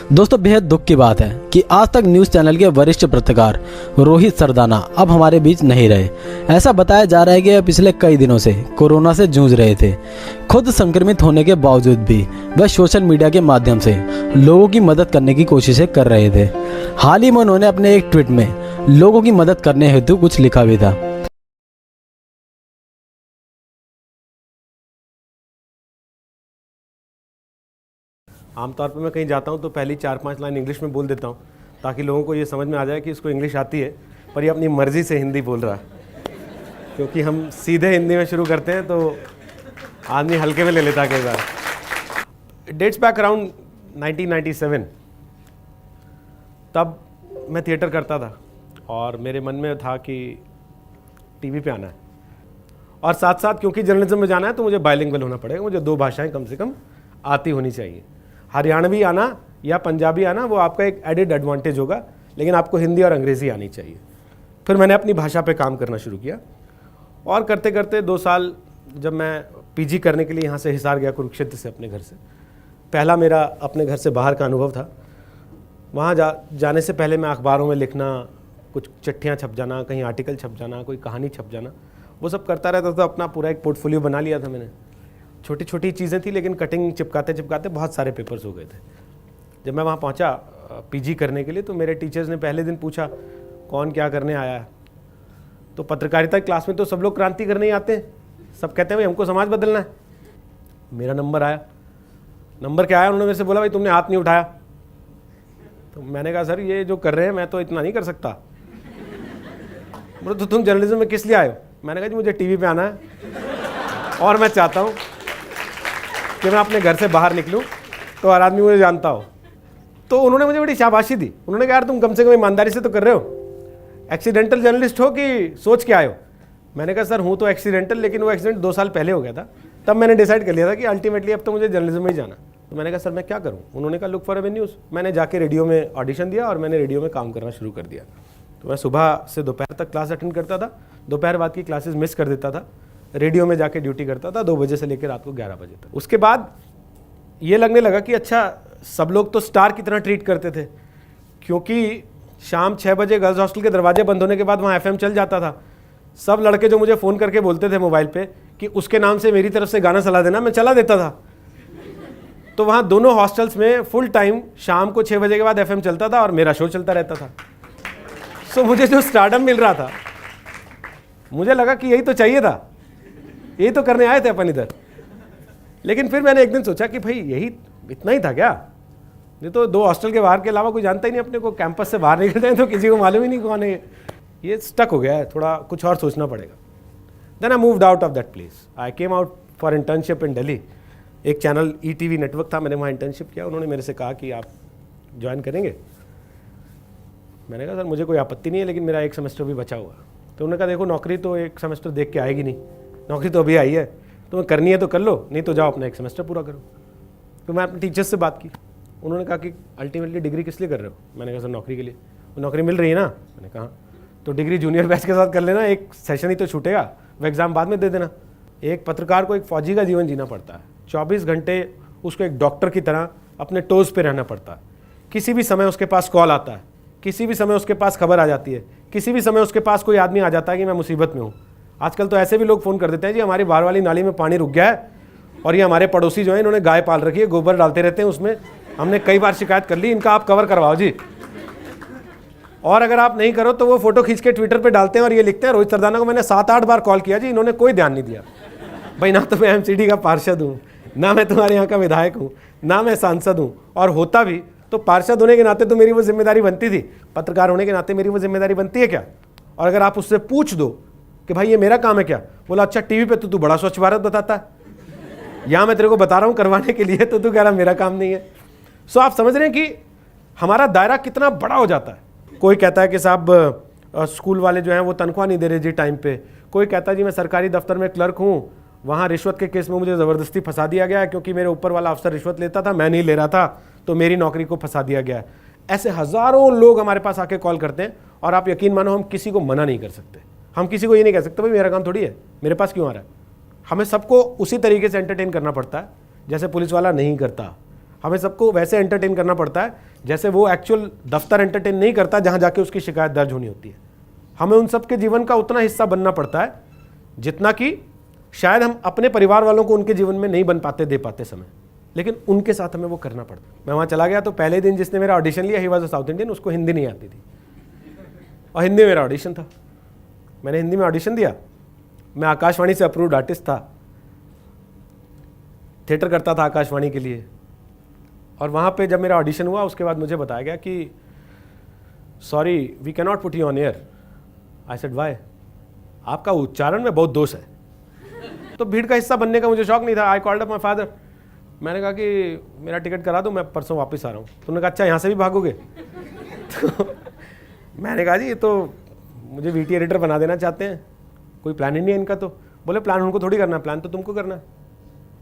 दोस्तों बेहद दुख की बात है कि आज तक न्यूज़ चैनल के वरिष्ठ पत्रकार रोहित सरदाना अब हमारे बीच नहीं रहे। ऐसा बताया जा रहा है कि पिछले कई दिनों से कोरोना से जूझ रहे थे। खुद संक्रमित होने के बावजूद भी वह सोशल मीडिया के माध्यम से लोगों की मदद करने की कोशिशें कर रहे थे। हाल ही में उन्होंने अपने एक ट्वीट में लोगों की मदद करने हेतु कुछ लिखा भी था। आमतौर पर मैं कहीं जाता हूँ तो पहली 4-5 लाइन इंग्लिश में बोल देता हूँ ताकि लोगों को ये समझ में आ जाए कि इसको इंग्लिश आती है, पर ये अपनी मर्ज़ी से हिंदी बोल रहा है। क्योंकि हम सीधे हिंदी में शुरू करते हैं तो आदमी हल्के में ले लेता है कई बार। Dates back around 1997। तब मैं थिएटर करता था और मेरे मन में था कि टीवी पे आना है, और साथ साथ क्योंकि जर्नलिज्म में जाना है तो मुझे बाइलिंगुअल होना पड़ेगा। मुझे 2 भाषाएं कम से कम आती होनी चाहिए। हरियाणवी आना या पंजाबी आना वो आपका एक एडेड एडवांटेज होगा, लेकिन आपको हिंदी और अंग्रेज़ी आनी चाहिए। फिर मैंने अपनी भाषा पे काम करना शुरू किया और करते करते 2 साल जब मैं पीजी करने के लिए यहाँ से हिसार गया, कुरुक्षेत्र से अपने घर से, पहला मेरा अपने घर से बाहर का अनुभव था। वहाँ जाने से पहले मैं अखबारों में लिखना, कुछ चिट्ठियाँ छप जाना, कहीं आर्टिकल छप जाना, कोई कहानी छप जाना, वो सब करता रहता था। अपना पूरा एक पोर्टफोलियो बना लिया था मैंने। छोटी छोटी चीज़ें थी लेकिन कटिंग चिपकाते चिपकाते बहुत सारे पेपर्स हो गए थे। जब मैं वहाँ पहुँचा पीजी करने के लिए तो मेरे टीचर्स ने पहले दिन पूछा कौन क्या करने आया है। तो पत्रकारिता क्लास में तो सब लोग क्रांति करने ही आते हैं, सब कहते हैं भाई हमको समाज बदलना है। मेरा नंबर आया। नंबर क्या आया, उन्होंने मेरे से बोला भाई तुमने हाथ नहीं उठाया। तो मैंने कहा सर ये जो कर रहे हैं मैं तो इतना नहीं कर सकता। बोले तो तुम जर्नलिज्म में किस लिए आए हो? मैंने कहा जी मुझे टीवी पे आना है और मैं चाहता हूँ कि मैं अपने घर से बाहर निकलूं तो हर आदमी मुझे जानता हो। तो उन्होंने मुझे बड़ी शाबाशी दी। उन्होंने कहा यार तुम कम से कम ईमानदारी से तो कर रहे हो, एक्सीडेंटल जर्नलिस्ट हो कि सोच के आए हो? मैंने कहा सर हूँ तो एक्सीडेंटल, लेकिन वो एक्सीडेंट 2 साल पहले हो गया था। तब मैंने डिसाइड कर लिया था कि अल्टीमेटली अब तो मुझे जर्नलिज्म में ही जाना। तो मैंने कहा सर मैं क्या करूँ? उन्होंने कहा लुक फॉर एवेन्यूज़। मैंने जाके रेडियो में ऑडिशन दिया और मैंने रेडियो में काम करना शुरू कर दिया। तो मैं सुबह से दोपहर तक क्लास अटेंड करता था, दोपहर बाद की क्लासेस मिस कर देता था, रेडियो में जाके ड्यूटी करता था 2 बजे से लेकर रात को 11 बजे तक। उसके बाद ये लगने लगा कि अच्छा सब लोग तो स्टार की तरह ट्रीट करते थे, क्योंकि शाम 6 बजे गर्ल्स हॉस्टल के दरवाजे बंद होने के बाद वहाँ FM चल जाता था। सब लड़के जो मुझे फ़ोन करके बोलते थे मोबाइल पे कि उसके नाम से मेरी तरफ से गाना चला देना, मैं चला देता था। तो वहाँ दोनों हॉस्टल्स में फुल टाइम शाम को 6 बजे के बाद FM चलता था और मेरा शो चलता रहता था। सो मुझे जो स्टारडम मिल रहा था, मुझे लगा कि यही तो चाहिए था, यही तो करने आए थे अपन इधर। लेकिन फिर मैंने एक दिन सोचा कि भाई यही इतना ही था क्या? ये तो 2 हॉस्टल के बाहर के अलावा कोई जानता ही नहीं अपने को, कैंपस से बाहर निकलते हैं तो किसी को मालूम ही नहीं कौन है ये स्टक हो गया है, थोड़ा कुछ और सोचना पड़ेगा। Then I moved out of that place. I came out for internship in Delhi. एक चैनल ETV नेटवर्क था, मैंने वहाँ इंटर्नशिप किया। उन्होंने मेरे से कहा कि आप ज्वाइन करेंगे? मैंने कहा सर मुझे कोई आपत्ति नहीं है, लेकिन मेरा 1 सेमेस्टर भी बचा हुआ। तो उन्होंने कहा देखो नौकरी तो 1 सेमेस्टर देख के आएगी नहीं, नौकरी तो अभी आई है, तुम्हें करनी है तो कर लो, नहीं तो जाओ अपना 1 सेमेस्टर पूरा करो। तो मैं अपने टीचर्स से बात की। उन्होंने कहा कि अल्टीमेटली डिग्री किस लिए कर रहे हो? मैंने कहा सर नौकरी के लिए। वो नौकरी मिल रही है ना? मैंने कहा तो डिग्री जूनियर बैच के साथ कर लेना, 1 सेशन ही तो छूटेगा, वो एग्ज़ाम बाद में दे देना। एक पत्रकार को एक फौजी का जीवन जीना पड़ता है, 24 घंटे उसको एक डॉक्टर की तरह अपने टोज़ पे रहना पड़ता है। किसी भी समय उसके पास कॉल आता है, किसी भी समय उसके पास खबर आ जाती है, किसी भी समय उसके पास कोई आदमी आ जाता है कि मैं मुसीबत में हूँ। आजकल तो ऐसे भी लोग फ़ोन कर देते हैं जी हमारी बाहर वाली नाली में पानी रुक गया है और ये हमारे पड़ोसी जो है इन्होंने गाय पाल रखी है, गोबर डालते रहते हैं उसमें, हमने कई बार शिकायत कर ली, इनका आप कवर करवाओ जी। और अगर आप नहीं करो तो वो फोटो खींच के ट्विटर पे डालते हैं और ये लिखते हैं रोहित सरदाना को मैंने 7-8 बार कॉल किया जी, इन्होंने कोई ध्यान नहीं दिया। भाई ना तो मैं MCD का पार्षद हूँ, ना मैं तुम्हारे यहाँ का विधायक हूँ, ना मैं सांसद हूँ, और होता भी तो पार्षद होने के नाते तो मेरी वो जिम्मेदारी बनती थी, पत्रकार होने के नाते मेरी वो जिम्मेदारी बनती है क्या? और अगर आप उससे पूछ दो कि भाई ये मेरा काम है क्या, बोला अच्छा टीवी पे तो तू बड़ा स्वच्छ भारत बताता है, यहाँ मैं तेरे को बता रहा हूँ करवाने के लिए, तो तू कह रहा मेरा काम नहीं है। सो आप समझ रहे हैं कि हमारा दायरा कितना बड़ा हो जाता है। कोई कहता है कि साहब स्कूल वाले जो हैं वो तनख्वाह नहीं दे रहे जी टाइम पे। कोई कहता है जी मैं सरकारी दफ्तर में क्लर्क हूँ, वहाँ रिश्वत के केस में मुझे ज़बरदस्ती फंसा दिया गया है क्योंकि मेरे ऊपर वाला अफसर रिश्वत लेता था, मैं नहीं ले रहा था, तो मेरी नौकरी को फंसा दिया गया है। ऐसे हज़ारों लोग हमारे पास आके कॉल करते हैं और आप यकीन मानो हम किसी को मना नहीं कर सकते। हम किसी को ये नहीं कह सकते भाई मेरा काम थोड़ी है, मेरे पास क्यों आ रहा है। हमें सबको उसी तरीके से एंटरटेन करना पड़ता है जैसे पुलिस वाला नहीं करता। हमें सबको वैसे एंटरटेन करना पड़ता है जैसे वो एक्चुअल दफ्तर एंटरटेन नहीं करता जहाँ जाके उसकी शिकायत दर्ज होनी होती है। हमें उन सब के जीवन का उतना हिस्सा बनना पड़ता है जितना कि शायद हम अपने परिवार वालों को उनके जीवन में नहीं बन पाते, दे पाते समय, लेकिन उनके साथ हमें वो करना पड़ता है। मैं वहाँ चला गया तो पहले दिन जिसने मेरा ऑडिशन लिया, he was a south Indian, उसको हिंदी नहीं आती थी और हिंदी में मेरा ऑडिशन था। मैंने हिंदी में ऑडिशन दिया। मैं आकाशवाणी से अप्रूव्ड आर्टिस्ट था, थिएटर करता था आकाशवाणी के लिए। और वहाँ पे जब मेरा ऑडिशन हुआ उसके बाद मुझे बताया गया कि sorry we can not put you on air. I said why? आपका उच्चारण में बहुत दोष है। तो भीड़ का हिस्सा बनने का मुझे शौक नहीं था। I called up my father. मैंने कहा कि मेरा टिकट करा दो, मैं परसों वापस आ रहा हूँ। तो उन्होंने कहा अच्छा यहाँ से भी भागोगे? तो मैंने कहा जी ये तो मुझे वीटी एडिटर बना देना चाहते हैं, कोई प्लान ही नहीं है इनका। तो बोले प्लान उनको थोड़ी करना है, प्लान तो तुमको करना है।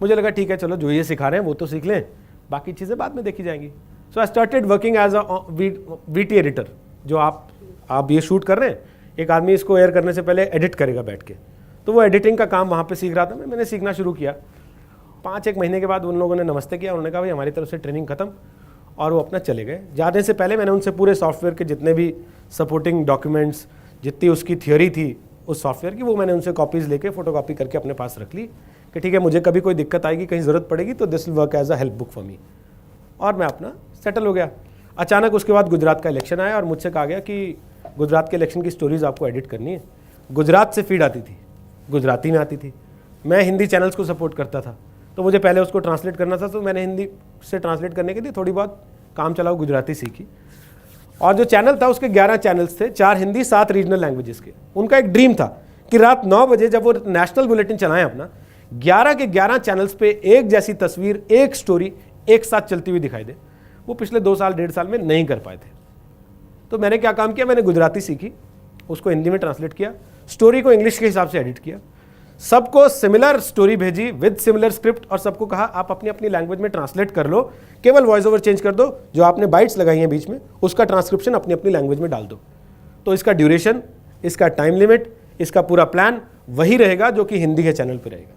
मुझे लगा ठीक है चलो जो ये सिखा रहे हैं वो तो सीख लें, बाकी चीज़ें बाद में देखी जाएंगी। So I started working as a VT editor. जो आप ये शूट कर रहे हैं, एक आदमी इसको एयर करने से पहले एडिट करेगा बैठ के, तो वो एडिटिंग का काम वहाँ पे सीख रहा था। मैंने सीखना शुरू किया। 5-1 महीने के बाद उन लोगों ने नमस्ते किया। उन्होंने कहा भाई हमारी तरफ से ट्रेनिंग खत्म, और वो अपना चले गए। जाने से पहले मैंने उनसे पूरे सॉफ्टवेयर के जितने भी सपोर्टिंग डॉक्यूमेंट्स, जितनी उसकी थियोरी थी उस सॉफ्टवेयर की, वो मैंने उनसे कॉपीज़ लेके फोटोकॉपी करके अपने पास रख ली कि ठीक है मुझे कभी कोई दिक्कत आएगी, कहीं ज़रूरत पड़ेगी तो this will work as a help book for me. और मैं अपना सेटल हो गया। अचानक उसके बाद गुजरात का इलेक्शन आया और मुझसे कहा गया कि गुजरात के इलेक्शन की स्टोरीज़ आपको एडिट करनी है। गुजरात से फीड आती थी, गुजराती में आती थी। मैं हिंदी चैनल्स को सपोर्ट करता था, तो मुझे पहले उसको ट्रांसलेट करना था। तो मैंने हिंदी से ट्रांसलेट करने के लिए थोड़ी बहुत काम चलाओ गुजराती सीखी। और जो चैनल था उसके 11 चैनल्स थे, 4 हिंदी 7 रीजनल लैंग्वेजेस के। उनका एक ड्रीम था कि रात 9 बजे जब वो नेशनल बुलेटिन चलाएं अपना, 11 के 11 चैनल्स पे एक जैसी तस्वीर, एक स्टोरी एक साथ चलती हुई दिखाई दे। वो पिछले 2 साल 1.5 साल में नहीं कर पाए थे। तो मैंने क्या काम किया, मैंने गुजराती सीखी, उसको हिंदी में ट्रांसलेट किया, स्टोरी को इंग्लिश के हिसाब से एडिट किया, सबको सिमिलर स्टोरी भेजी विद सिमिलर स्क्रिप्ट, और सबको कहा आप अपनी अपनी लैंग्वेज में ट्रांसलेट कर लो, केवल वॉइस ओवर चेंज कर दो, जो आपने बाइट्स लगाई हैं बीच में उसका ट्रांसक्रिप्शन अपनी अपनी लैंग्वेज में डाल दो। तो इसका ड्यूरेशन, इसका टाइम लिमिट, इसका पूरा प्लान वही रहेगा जो कि हिंदी के चैनल पर रहेगा।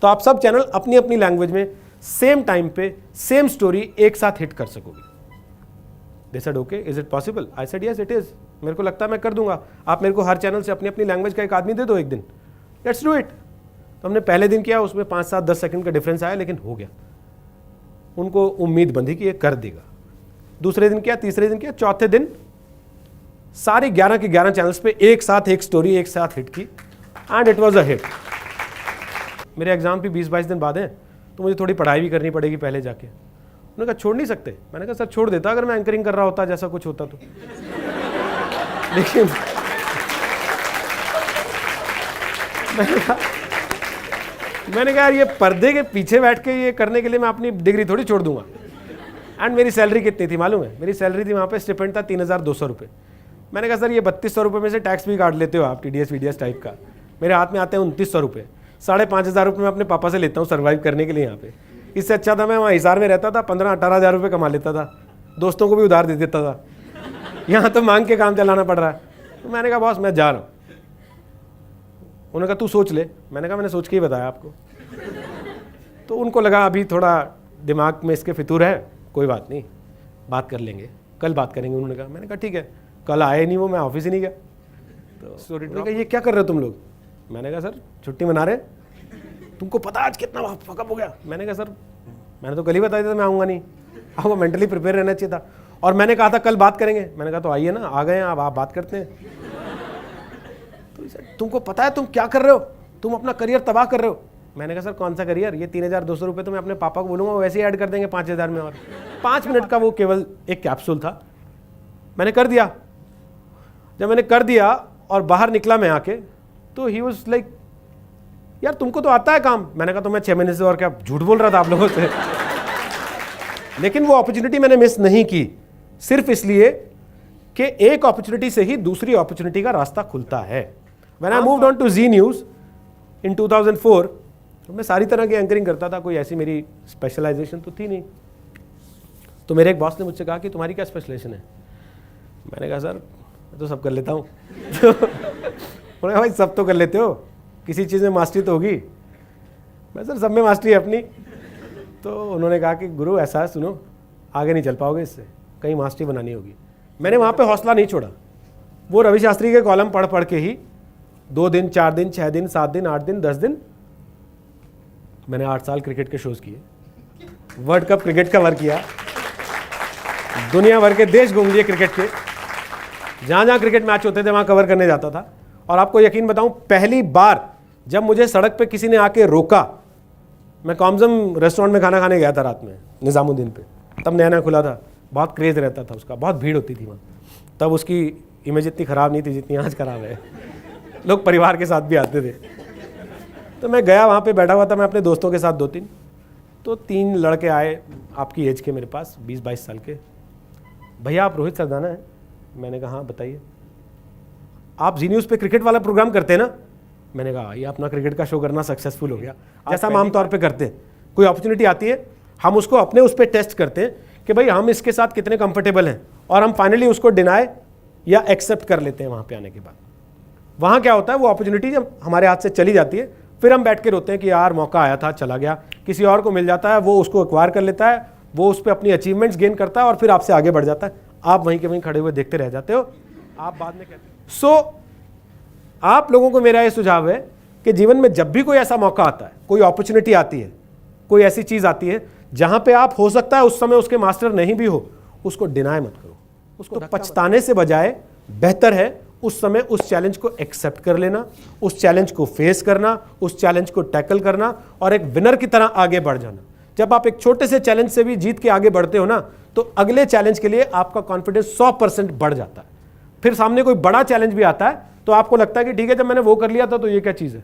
तो आप सब चैनल अपनी अपनी लैंग्वेज में सेम टाइम पे सेम स्टोरी एक साथ हिट कर सकोगे। They said okay, is it possible? I said yes it is. मेरे को लगता है मैं कर दूंगा। आप मेरे को हर चैनल से अपनी अपनी लैंग्वेज का एक आदमी दे दो एक दिन, लेट्स डू इट। तो हमने पहले दिन किया, उसमें 5-7-10 सेकंड का डिफरेंस आया, लेकिन हो गया। उनको उम्मीद बंधी कि ये कर देगा। दूसरे दिन किया, तीसरे दिन किया, चौथे दिन सारे 11 के 11 चैनल्स पे एक साथ एक स्टोरी एक साथ हिट की, and it was a hit. मेरे एग्जाम भी 20-22 दिन बाद हैं, तो मुझे थोड़ी पढ़ाई भी करनी पड़ेगी पहले जाके। उन्होंने कहा छोड़ नहीं सकते। मैंने कहा सर छोड़ देता अगर मैं एंकरिंग कर रहा होता, जैसा कुछ होता तो। लेकिन मैंने कहा यार ये पर्दे के पीछे बैठ के ये करने के लिए मैं अपनी डिग्री थोड़ी छोड़ दूंगा। एंड मेरी सैलरी कितनी थी मालूम है? मेरी सैलरी थी वहाँ पे, स्टिपेंड था 3,200 रुपये। मैंने कहा सर ये 3,200 रुपये में से टैक्स भी काट लेते हो आप, TDS VDS टाइप का। मेरे हाथ में आते हैं 2,900 रुपये। 5,500 रुपये मैं अपने पापा से लेता हूँ सर्वाइव करने के लिए यहाँ पे। इससे अच्छा था मैं वहाँ हिसार में रहता था, 15-18 हज़ार रुपये कमा लेता था, दोस्तों को भी उधार दे देता था। यहाँ तो मांग के काम चलाना पड़ रहा है। तो मैंने कहा बॉस मैं जा रहा हूँ। उन्होंने कहा तू सोच ले। मैंने कहा मैंने सोच के ही बताया आपको। तो उनको लगा अभी थोड़ा दिमाग में इसके फितूर है, कोई बात नहीं, बात कर लेंगे, कल बात करेंगे। उन्होंने कहा, मैंने कहा ठीक है। कल आए नहीं वो, मैं ऑफिस ही नहीं गया। तो स्टोरी ने कहा ये क्या कर रहे हो तुम लोग? मैंने कहा सर छुट्टी मना रहे। तुमको पता आज कितना फकअप हो गया? मैंने कहा सर मैंने तो कल ही बताया था मैं आऊँगा नहीं, आपको मेंटली प्रिपेयर रहना चाहिए था। और मैंने कहा था कल बात करेंगे। मैंने कहा तो आइए ना, आ गए हैं अब आप बात करते हैं। तो तुमको पता है तुम क्या कर रहे हो? तुम अपना करियर तबाह कर रहे हो। मैंने कहा सर कौन सा करियर? ये 3,200 रुपये तो मैं अपने पापा को बोलूँगा, वैसे ही ऐड कर देंगे 5,000 में। और 5 मिनट का वो केवल एक कैप्सूल था। मैंने कर दिया। जब मैंने कर दिया और बाहर निकला मैं आके, तो ही वॉज लाइक यार तुमको तो आता है काम। मैंने कहा तो मैं 6 महीने से और क्या झूठ बोल रहा था आप लोगों से। लेकिन वो अपॉर्चुनिटी मैंने मिस नहीं की, सिर्फ इसलिए कि एक अपॉर्चुनिटी से ही दूसरी अपॉर्चुनिटी का रास्ता खुलता है। When I moved on to Zee News in 2004, तो मैं सारी तरह की एंकरिंग करता था, कोई ऐसी मेरी स्पेशलाइजेशन तो थी नहीं। तो मेरे एक बॉस ने मुझसे कहा कि तुम्हारी क्या स्पेशलाइजेशन है? मैंने कहा सर मैं तो सब कर लेता हूँ। उन्होंने कहा भाई सब तो कर लेते हो, किसी चीज़ में मास्टरी तो होगी। मैं सर सब में मास्टरी है अपनी। तो उन्होंने कहा कि गुरु ऐसा है, सुनो आगे नहीं चल पाओगे इससे, कहीं मास्टरी बनानी होगी। मैंने वहाँ पे हौसला नहीं छोड़ा। वो रवि शास्त्री के कॉलम पढ़ पढ़ के ही 2 दिन 4 दिन 6 दिन 7 दिन 8 दिन 10 दिन मैंने 8 साल क्रिकेट के शोज़ किए, वर्ल्ड कप क्रिकेट कवर किया, दुनिया भर के देश घूम लिए क्रिकेट के, जहाँ जहाँ क्रिकेट मैच होते थे वहाँ कवर करने जाता था। और आपको यकीन बताऊँ, पहली बार जब मुझे सड़क पे किसी ने आके रोका, मैं कॉम्जम रेस्टोरेंट में खाना खाने गया था रात में निज़ामुद्दीन पे, तब नया नया खुला था, बहुत क्रेज़ रहता था उसका, बहुत भीड़ होती थी वहाँ। तब उसकी इमेज इतनी ख़राब नहीं थी जितनी आज ख़राब है, लोग परिवार के साथ भी आते थे। तो मैं गया, वहाँ पे बैठा हुआ था मैं अपने दोस्तों के साथ 2-3, तो 3 लड़के आए आपकी एज के मेरे पास, 20-22 साल के। भैया आप रोहित सरदाना हैं? मैंने कहा हाँ बताइए। आप जी न्यूज़ पे क्रिकेट वाला प्रोग्राम करते हैं ना? मैंने कहा ये अपना क्रिकेट का शो करना सक्सेसफुल हो गया। जैसा हम आमतौर पे करते हैं, कोई अपॉर्चुनिटी आती है हम उसको अपने उस पर टेस्ट करते हैं कि भाई हम इसके साथ कितने कंफर्टेबल हैं, और हम फाइनली उसको डिनाई या एक्सेप्ट कर लेते हैं। वहाँ पे आने के बाद वहाँ क्या होता है, वो अपॉर्चुनिटी जब हमारे हाथ से चली जाती है, फिर हम बैठ के रोते हैं कि यार मौका आया था चला गया। किसी और को मिल जाता है, वो उसको एक्वायर कर लेता है, वो उस पर अपनी अचीवमेंट्स गेन करता है और फिर आपसे आगे बढ़ जाता है। आप वहीं के वहीं खड़े हुए देखते रह जाते हो, आप बाद में कहते हो। सो आप लोगों को मेरा ये सुझाव है कि जीवन में जब भी कोई ऐसा मौका आता है, कोई अपॉर्चुनिटी आती है, कोई ऐसी चीज़ आती है जहाँ पे आप हो सकता है उस समय उसके मास्टर नहीं भी हो, उसको डिनाई मत करो। उसको पछताने से बजाय बेहतर है उस समय उस चैलेंज को एक्सेप्ट कर लेना, उस चैलेंज को फेस करना, उस चैलेंज को टैकल करना और एक विनर की तरह आगे बढ़ जाना। जब आप एक छोटे से चैलेंज से भी जीत के आगे बढ़ते हो ना, तो अगले चैलेंज के लिए आपका कॉन्फिडेंस 100% बढ़ जाता है। फिर सामने कोई बड़ा चैलेंज भी आता है तो आपको लगता है कि ठीक है, जब मैंने वो कर लिया था तो ये क्या चीज़ है।